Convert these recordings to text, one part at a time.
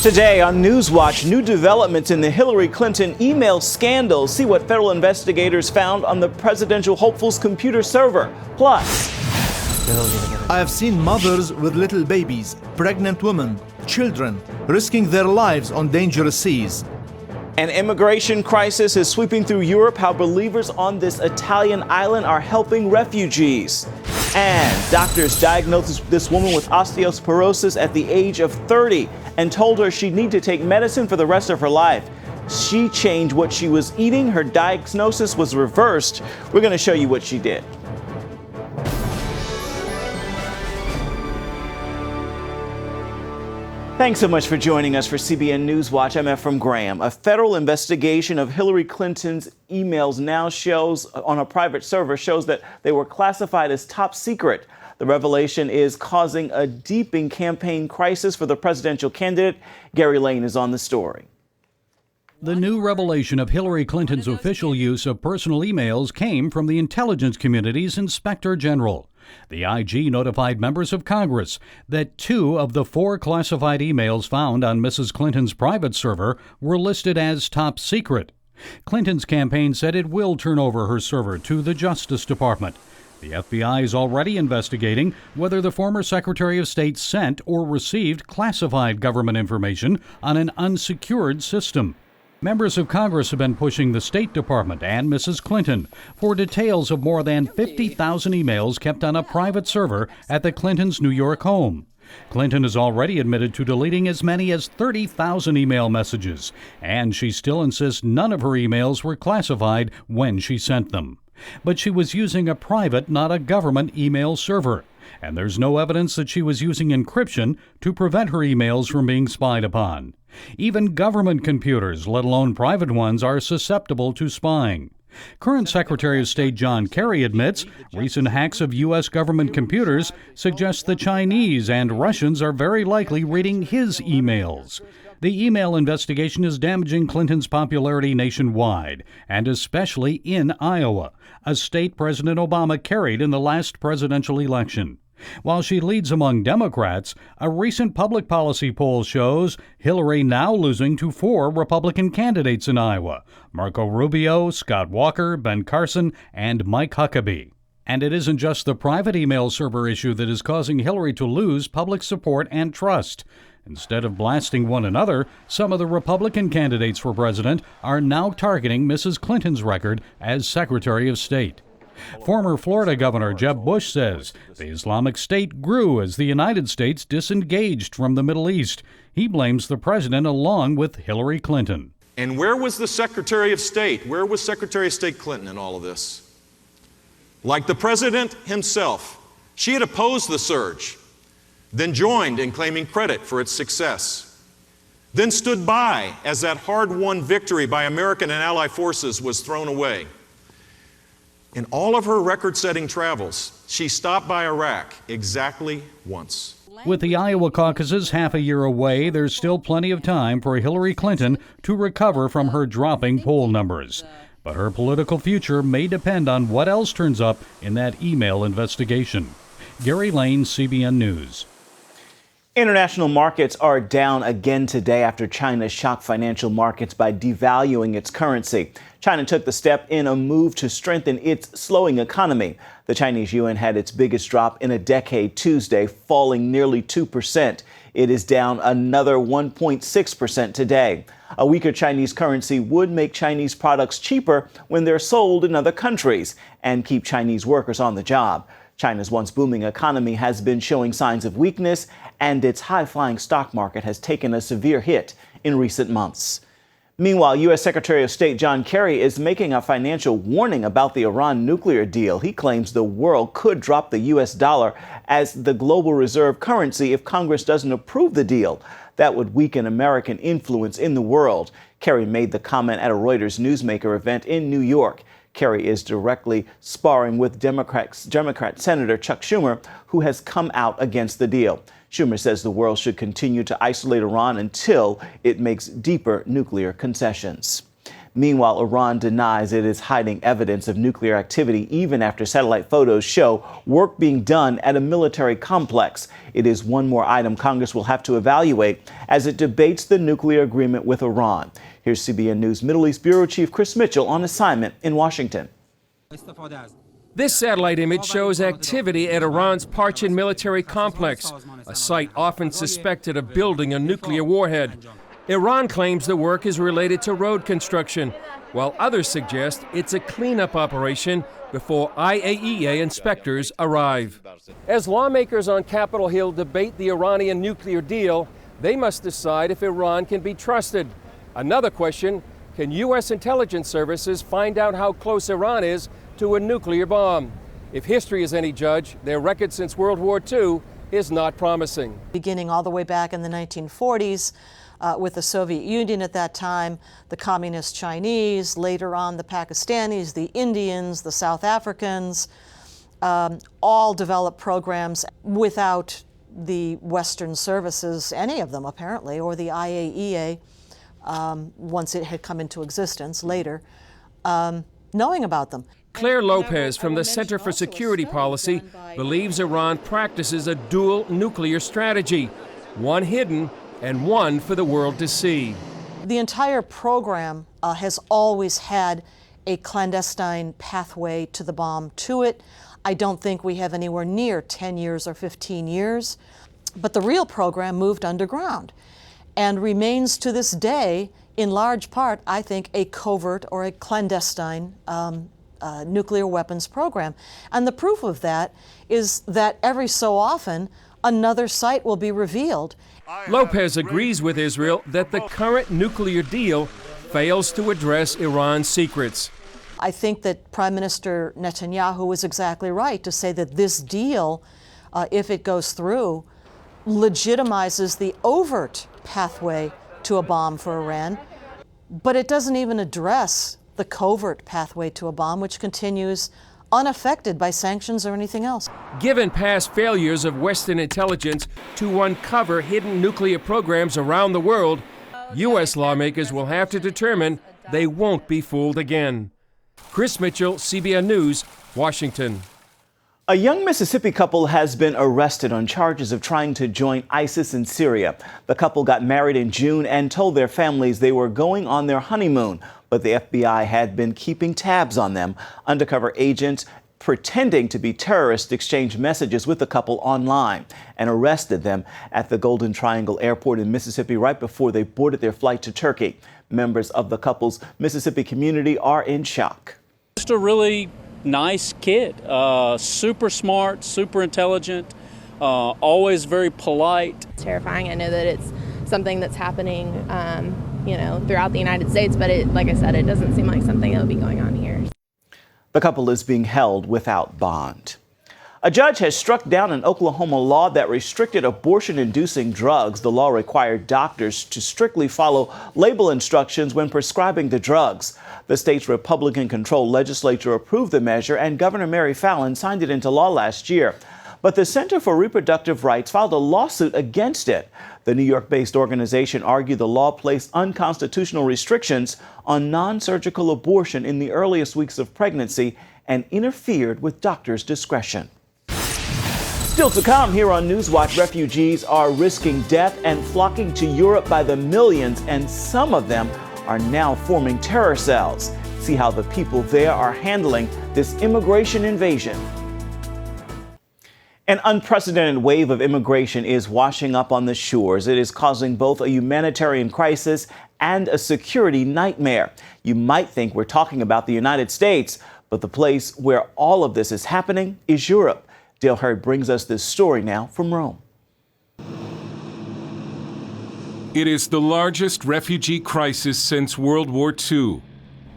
Today on NewsWatch, new developments in the Hillary Clinton email scandal. See what federal investigators found on the presidential hopeful's computer server. Plus, I have seen mothers with little babies, pregnant women, children, risking their lives on dangerous seas. an immigration crisis is sweeping through Europe. How believers on this Italian island are helping refugees. And doctors diagnosed this woman with osteoporosis at the age of 30 and told her she'd need to take medicine for the rest of her life. She changed what she was eating. Her diagnosis was reversed. We're going to show you what she did. Thanks so much for joining us for CBN NewsWatch. I'm Ephraim Graham. A federal investigation of Hillary Clinton's emails now shows on a private server shows that they were classified as top secret. The revelation is causing a deepening campaign crisis for the presidential candidate. Gary Lane is on the story. The new revelation of Hillary Clinton's official use of personal emails came from the intelligence community's inspector general. The IG notified members of Congress that 2 of the 4 classified emails found on Mrs. Clinton's private server were listed as top secret. Clinton's campaign said it will turn over her server to the Justice Department. The FBI is already investigating whether the former Secretary of State sent or received classified government information on an unsecured system. Members of Congress have been pushing the State Department and Mrs. Clinton for details of more than 50,000 emails kept on a private server at the Clintons' New York home. Clinton has already admitted to deleting as many as 30,000 email messages, and she still insists none of her emails were classified when she sent them. But she was using a private, not a government, email server, and there's no evidence that she was using encryption to prevent her emails from being spied upon. Even government computers, let alone private ones, are susceptible to spying. Current Secretary of State John Kerry admits recent hacks of U.S. government computers suggest the Chinese and Russians are very likely reading his emails. The email investigation is damaging Clinton's popularity nationwide, and especially in Iowa, a state President Obama carried in the last presidential election. While she leads among Democrats, a recent public policy poll shows Hillary now losing to 4 Republican candidates in Iowa: Marco Rubio, Scott Walker, Ben Carson, and Mike Huckabee. And it isn't just the private email server issue that is causing Hillary to lose public support and trust. Instead of blasting one another, some of the Republican candidates for president are now targeting Mrs. Clinton's record as Secretary of State. Former Florida Governor Jeb Bush says the Islamic State grew as the United States disengaged from the Middle East. He blames the president along with Hillary Clinton. And where was the Secretary of State? Where was Secretary of State Clinton in all of this? Like the president himself, she had opposed the surge, then joined in claiming credit for its success, then stood by as that hard-won victory by American and Allied forces was thrown away. In all of her record-setting travels, she stopped by Iraq exactly once. With the Iowa caucuses half a year away, there's still plenty of time for Hillary Clinton to recover from her dropping poll numbers. But her political future may depend on what else turns up in that email investigation. Gary Lane, CBN News. International markets are down again today after China shocked financial markets by devaluing its currency. China took the step in a move to strengthen its slowing economy. The Chinese yuan had its biggest drop in a decade Tuesday, falling nearly 2%. It is down another 1.6% today. A weaker Chinese currency would make Chinese products cheaper when they're sold in other countries and keep Chinese workers on the job. China's once booming economy has been showing signs of weakness, and its high-flying stock market has taken a severe hit in recent months. Meanwhile, U.S. Secretary of State John Kerry is making a financial warning about the Iran nuclear deal. He claims the world could drop the U.S. dollar as the global reserve currency if Congress doesn't approve the deal. That would weaken American influence in the world. Kerry made the comment at a Reuters newsmaker event in New York. Kerry is directly sparring with Democrat Senator Chuck Schumer, who has come out against the deal. Schumer says the world should continue to isolate Iran until it makes deeper nuclear concessions. Meanwhile, Iran denies it is hiding evidence of nuclear activity even after satellite photos show work being done at a military complex. It is one more item Congress will have to evaluate as it debates the nuclear agreement with Iran. Here's CBN News Middle East Bureau Chief Chris Mitchell on assignment in Washington. This satellite image shows activity at Iran's Parchin military complex, a site often suspected of building a nuclear warhead. Iran claims the work is related to road construction, while others suggest it's a cleanup operation before IAEA inspectors arrive. As lawmakers on Capitol Hill debate the Iranian nuclear deal, they must decide if Iran can be trusted. Another question, can U.S. intelligence services find out how close Iran is to a nuclear bomb? If history is any judge, their record since World War II is not promising. Beginning all the way back in the 1940s, with the Soviet Union at that time, the Communist Chinese, later on the Pakistanis, the Indians, the South Africans, all developed programs without the Western services, any of them apparently, or the IAEA, once it had come into existence later, knowing about them. Claire Lopez from the Center for Security Policy believes Iran practices a dual nuclear strategy, one hidden and one for the world to see. The entire program has always had a clandestine pathway to the bomb to it. I don't think we have anywhere near 10 years or 15 years, but the real program moved underground and remains to this day, in large part, I think, a covert or a clandestine nuclear weapons program. And the proof of that is that every so often, another site will be revealed. Lopez agrees with Israel that the current nuclear deal fails to address Iran's secrets. I think that Prime Minister Netanyahu is exactly right to say that this deal, if it goes through, legitimizes the overt pathway to a bomb for Iran, but it doesn't even address the covert pathway to a bomb, which continues unaffected by sanctions or anything else. Given past failures of Western intelligence to uncover hidden nuclear programs around the world, U.S. lawmakers will have to determine they won't be fooled again. Chris Mitchell, CBN News, Washington. A young Mississippi couple has been arrested on charges of trying to join ISIS in Syria. The couple got married in June and told their families they were going on their honeymoon, but the FBI had been keeping tabs on them. Undercover agents pretending to be terrorists exchanged messages with the couple online and arrested them at the Golden Triangle Airport in Mississippi right before they boarded their flight to Turkey. Members of the couple's Mississippi community are in shock. Just a really nice kid, super smart, super intelligent, always very polite. It's terrifying. I know that it's something that's happening, throughout the United States, but like I said, it doesn't seem like something that would be going on here. The couple is being held without bond. A judge has struck down an Oklahoma law that restricted abortion-inducing drugs. The law required doctors to strictly follow label instructions when prescribing the drugs. The state's Republican-controlled legislature approved the measure, and Governor Mary Fallin signed it into law last year. But the Center for Reproductive Rights filed a lawsuit against it. The New York-based organization argued the law placed unconstitutional restrictions on non-surgical abortion in the earliest weeks of pregnancy and interfered with doctors' discretion. Still to come here on NewsWatch, refugees are risking death and flocking to Europe by the millions, and some of them are now forming terror cells. See how the people there are handling this immigration invasion. An unprecedented wave of immigration is washing up on the shores. It is causing both a humanitarian crisis and a security nightmare. You might think we're talking about the United States, but the place where all of this is happening is Europe. Dale Hurd brings us this story now from Rome. It is the largest refugee crisis since World War II.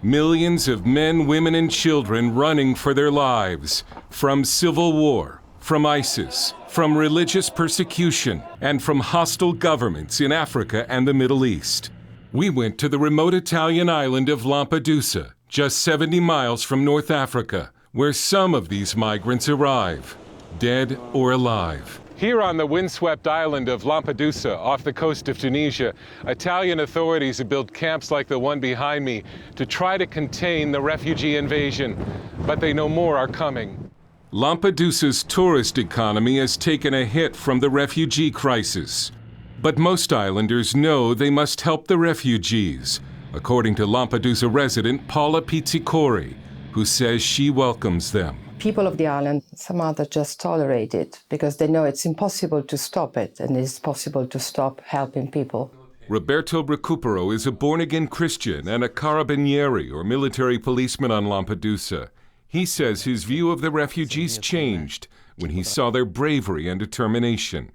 Millions of men, women, and children running for their lives from civil war, from ISIS, from religious persecution, and from hostile governments in Africa and the Middle East. We went to the remote Italian island of Lampedusa, just 70 miles from North Africa, where some of these migrants arrive, dead or alive. Here on the windswept island of Lampedusa, off the coast of Tunisia, Italian authorities have built camps like the one behind me to try to contain the refugee invasion. But they know more are coming. Lampedusa's tourist economy has taken a hit from the refugee crisis. But most islanders know they must help the refugees, according to Lampedusa resident Paula Pizzicore, who says she welcomes them. People of the island somehow just tolerate it because they know it's impossible to stop it, and it's possible to stop helping people. Roberto Recupero is a born-again Christian and a carabinieri, or military policeman on Lampedusa. He says his view of the refugees changed when he saw their bravery and determination.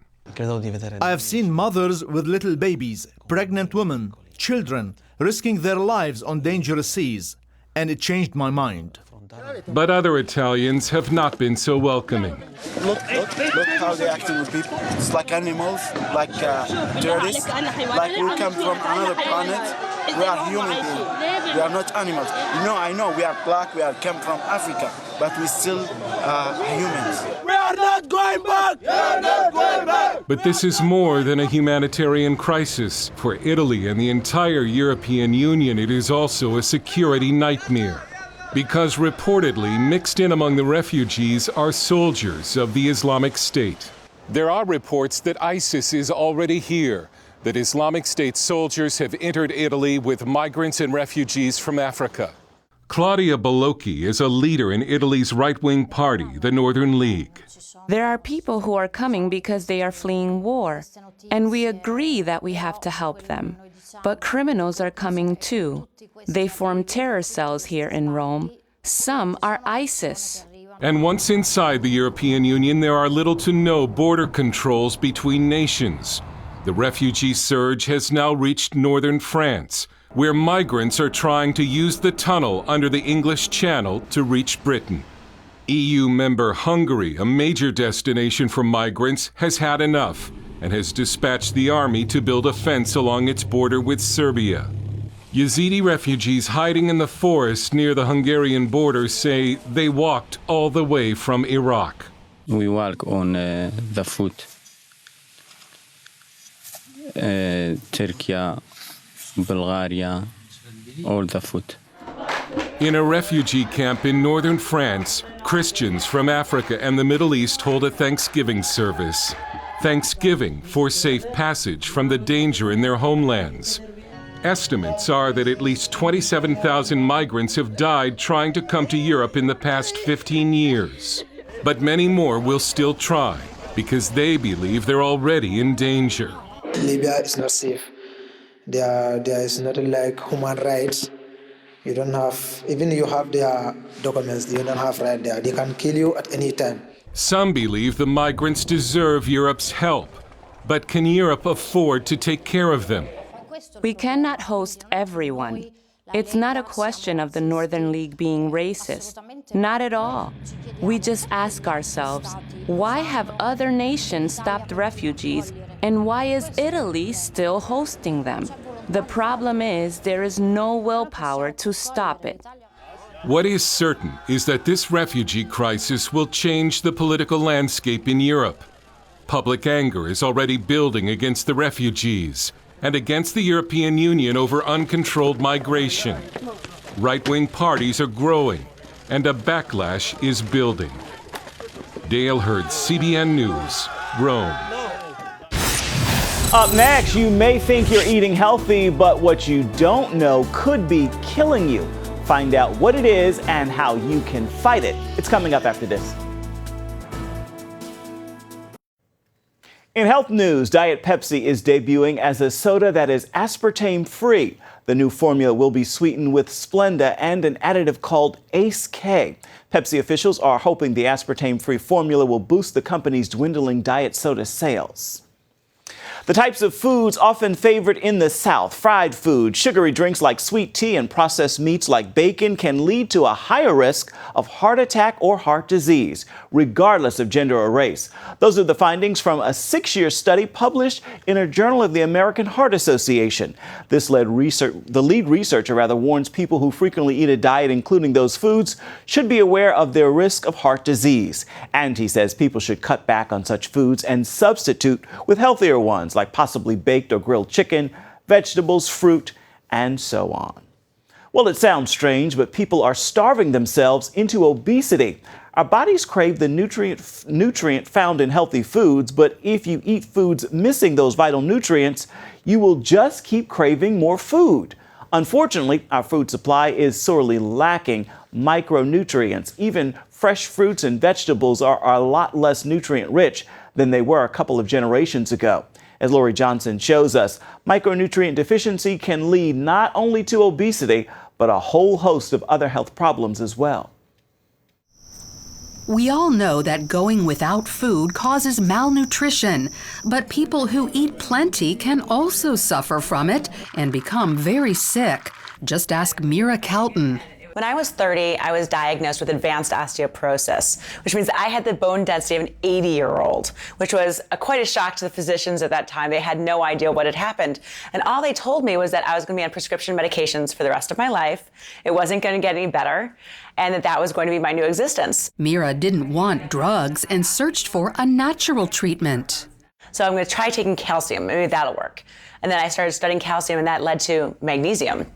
I have seen mothers with little babies, pregnant women, children, risking their lives on dangerous seas, and it changed my mind. But other Italians have not been so welcoming. Look how they're acting with people. It's like animals, like terrorists, like we come from another planet. We are human beings. We are not animals. I know we are black, we are come from Africa, but we still humans. We are not going back! We are not going back! But this is more than a humanitarian crisis. For Italy and the entire European Union, it is also a security nightmare. Because reportedly mixed in among the refugees are soldiers of the Islamic State. There are reports that ISIS is already here, that Islamic State soldiers have entered Italy with migrants and refugees from Africa. Claudia Bellocchi is a leader in Italy's right-wing party, the Northern League. There are people who are coming because they are fleeing war, and we agree that we have to help them. But criminals are coming too. They form terror cells here in Rome. Some are ISIS. And once inside the European Union, there are little to no border controls between nations. The refugee surge has now reached northern France, where migrants are trying to use the tunnel under the English Channel to reach Britain. EU member Hungary, a major destination for migrants, has had enough and has dispatched the army to build a fence along its border with Serbia. Yazidi refugees hiding in the forest near the Hungarian border say they walked all the way from Iraq. We walk on the foot. Turkey, Bulgaria, all the foot. In a refugee camp in northern France, Christians from Africa and the Middle East hold a Thanksgiving service. Thanksgiving for safe passage from the danger in their homelands. Estimates are that at least 27,000 migrants have died trying to come to Europe in the past 15 years. But many more will still try because they believe they're already in danger. Libya is not safe. There is nothing like human rights. You don't have, even if you have their documents, you don't have right there. They can kill you at any time. Some believe the migrants deserve Europe's help. But can Europe afford to take care of them? We cannot host everyone. It's not a question of the Northern League being racist. Not at all. We just ask ourselves, why have other nations stopped refugees, and why is Italy still hosting them? The problem is there is no willpower to stop it. What is certain is that this refugee crisis will change the political landscape in Europe. Public anger is already building against the refugees and against the European Union over uncontrolled migration. Right-wing parties are growing, and a backlash is building. Dale Hurd, CBN News, Rome. Up next, you may think you're eating healthy, but what you don't know could be killing you. Find out what it is and how you can fight it. It's coming up after this. In health news, Diet Pepsi is debuting as a soda that is aspartame-free. The new formula will be sweetened with Splenda and an additive called Ace K. Pepsi officials are hoping the aspartame-free formula will boost the company's dwindling diet soda sales. The types of foods often favored in the South, fried food, sugary drinks like sweet tea, and processed meats like bacon can lead to a higher risk of heart attack or heart disease, regardless of gender or race. Those are the findings from a 6-year study published in a journal of the American Heart Association. The lead researcher warns people who frequently eat a diet including those foods should be aware of their risk of heart disease. And he says people should cut back on such foods and substitute with healthier ones like possibly baked or grilled chicken, vegetables, fruit, and so on. Well, it sounds strange, but people are starving themselves into obesity. Our bodies crave the nutrient found in healthy foods, but if you eat foods missing those vital nutrients, you will just keep craving more food. Unfortunately, our food supply is sorely lacking micronutrients. Even fresh fruits and vegetables are a lot less nutrient rich than they were a couple of generations ago. As Lori Johnson shows us, micronutrient deficiency can lead not only to obesity, but a whole host of other health problems as well. We all know that going without food causes malnutrition, but people who eat plenty can also suffer from it and become very sick. Just ask Mira Kelton. When I was 30, I was diagnosed with advanced osteoporosis, which means I had the bone density of an 80-year-old, which was quite a shock to the physicians at that time. They had no idea what had happened. And all they told me was that I was going to be on prescription medications for the rest of my life. It wasn't going to get any better, and that was going to be my new existence. Mira didn't want drugs and searched for a natural treatment. So I'm going to try taking calcium. Maybe that'll work. And then I started studying calcium, and that led to magnesium.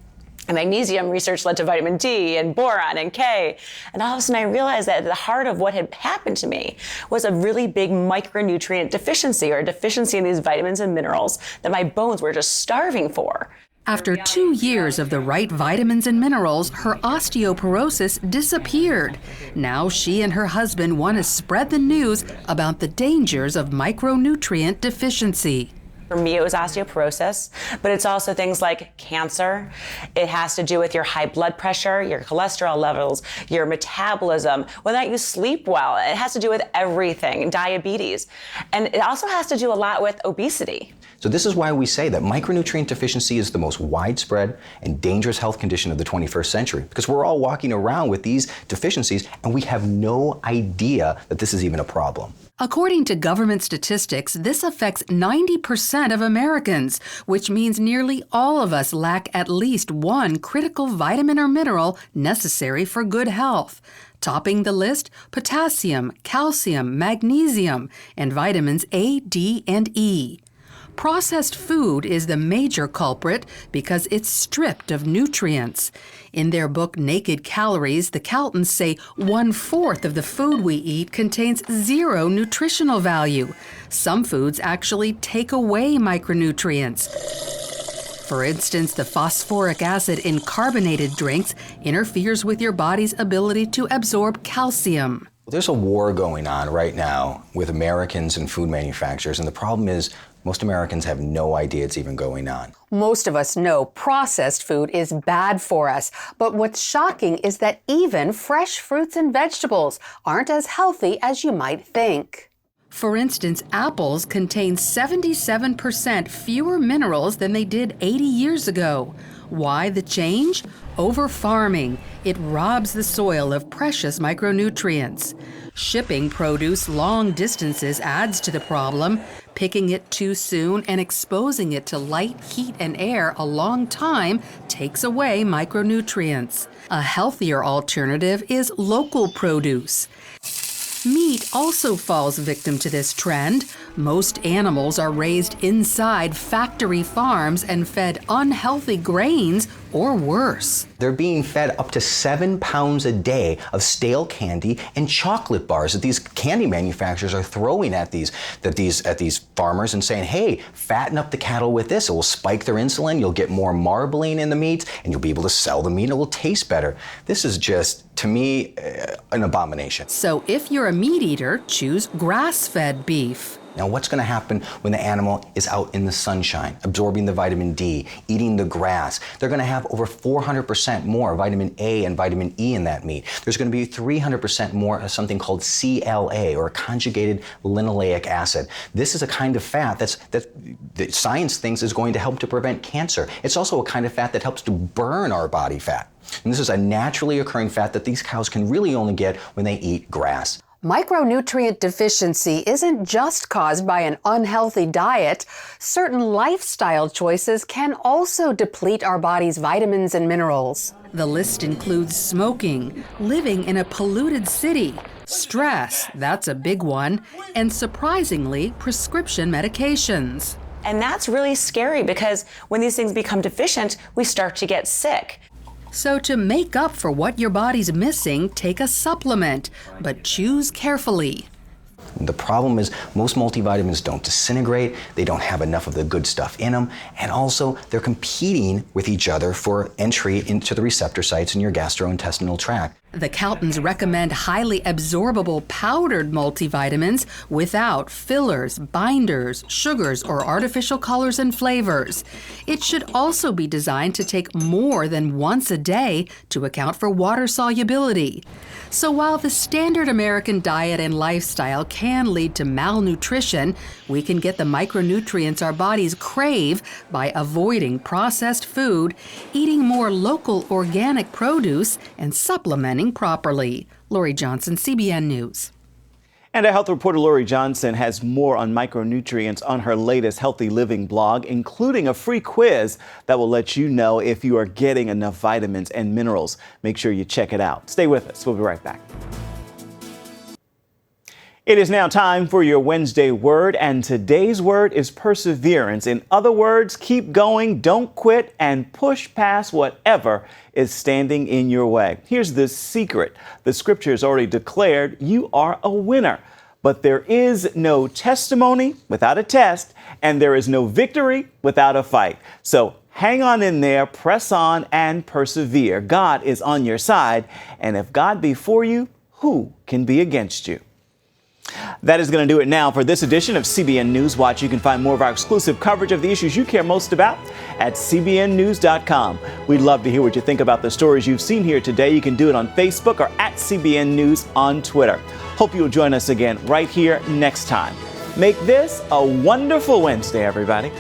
And magnesium research led to vitamin D and boron and K. And all of a sudden I realized that at the heart of what had happened to me was a really big micronutrient deficiency, or a deficiency in these vitamins and minerals that my bones were just starving for. After 2 years of the right vitamins and minerals, her osteoporosis disappeared. Now she and her husband want to spread the news about the dangers of micronutrient deficiency. For me, it was osteoporosis, but it's also things like cancer. It has to do with your high blood pressure, your cholesterol levels, your metabolism, whether or not you sleep well. It has to do with everything, diabetes. And it also has to do a lot with obesity. So this is why we say that micronutrient deficiency is the most widespread and dangerous health condition of the 21st century, because we're all walking around with these deficiencies and we have no idea that this is even a problem. According to government statistics, this affects 90% of Americans, which means nearly all of us lack at least one critical vitamin or mineral necessary for good health. Topping the list, potassium, calcium, magnesium, and vitamins A, D, and E. Processed food is the major culprit because it's stripped of nutrients. In their book Naked Calories, the Keltons say 1/4 of the food we eat contains zero nutritional value. Some foods actually take away micronutrients. For instance, the phosphoric acid in carbonated drinks interferes with your body's ability to absorb calcium. There's a war going on right now with Americans and food manufacturers, and the problem is most Americans have no idea it's even going on. Most of us know processed food is bad for us, but what's shocking is that even fresh fruits and vegetables aren't as healthy as you might think. For instance, apples contain 77% fewer minerals than they did 80 years ago. Why the change? Over-farming. It robs the soil of precious micronutrients. Shipping produce long distances adds to the problem. Picking it too soon and exposing it to light, heat, and air a long time takes away micronutrients. A healthier alternative is local produce. Meat also falls victim to this trend. Most animals are raised inside factory farms and fed unhealthy grains or worse. They're being fed up to 7 pounds a day of stale candy and chocolate bars that these candy manufacturers are throwing at these farmers and saying, hey, fatten up the cattle with this. It will spike their insulin. You'll get more marbling in the meat and you'll be able to sell the meat and it will taste better. This is just, to me, an abomination. So if you're a meat eater, choose grass-fed beef. Now, what's going to happen when the animal is out in the sunshine, absorbing the vitamin D, eating the grass? They're going to have over 400% more vitamin A and vitamin E in that meat. There's going to be 300% more of something called CLA, or conjugated linoleic acid. This is a kind of fat that science thinks is going to help to prevent cancer. It's also a kind of fat that helps to burn our body fat. And this is a naturally occurring fat that these cows can really only get when they eat grass. Micronutrient deficiency isn't just caused by an unhealthy diet. Certain lifestyle choices can also deplete our body's vitamins and minerals. The list includes smoking, living in a polluted city, stress, that's a big one, and surprisingly, prescription medications. And that's really scary because when these things become deficient, we start to get sick. So to make up for what your body's missing, take a supplement, but choose carefully. The problem is most multivitamins don't disintegrate, they don't have enough of the good stuff in them, and also they're competing with each other for entry into the receptor sites in your gastrointestinal tract. The Caltons recommend highly absorbable powdered multivitamins without fillers, binders, sugars, or artificial colors and flavors. It should also be designed to take more than once a day to account for water solubility. So while the standard American diet and lifestyle can lead to malnutrition, we can get the micronutrients our bodies crave by avoiding processed food, eating more local organic produce, and supplementing properly. Lori Johnson, CBN News. And our health reporter Lori Johnson has more on micronutrients on her latest Healthy Living blog, including a free quiz that will let you know if you are getting enough vitamins and minerals. Make sure you check it out. Stay with us. We'll be right back. It is now time for your Wednesday word, and today's word is perseverance. In other words, keep going, don't quit, and push past whatever is standing in your way. Here's the secret. The scripture has already declared you are a winner, but there is no testimony without a test, and there is no victory without a fight. So hang on in there, press on, and persevere. God is on your side, and if God be for you, who can be against you? That is going to do it now for this edition of CBN NewsWatch. You can find more of our exclusive coverage of the issues you care most about at cbnnews.com. We'd love to hear what you think about the stories you've seen here today. You can do it on Facebook or at CBN News on Twitter. Hope you'll join us again right here next time. Make this a wonderful Wednesday, everybody.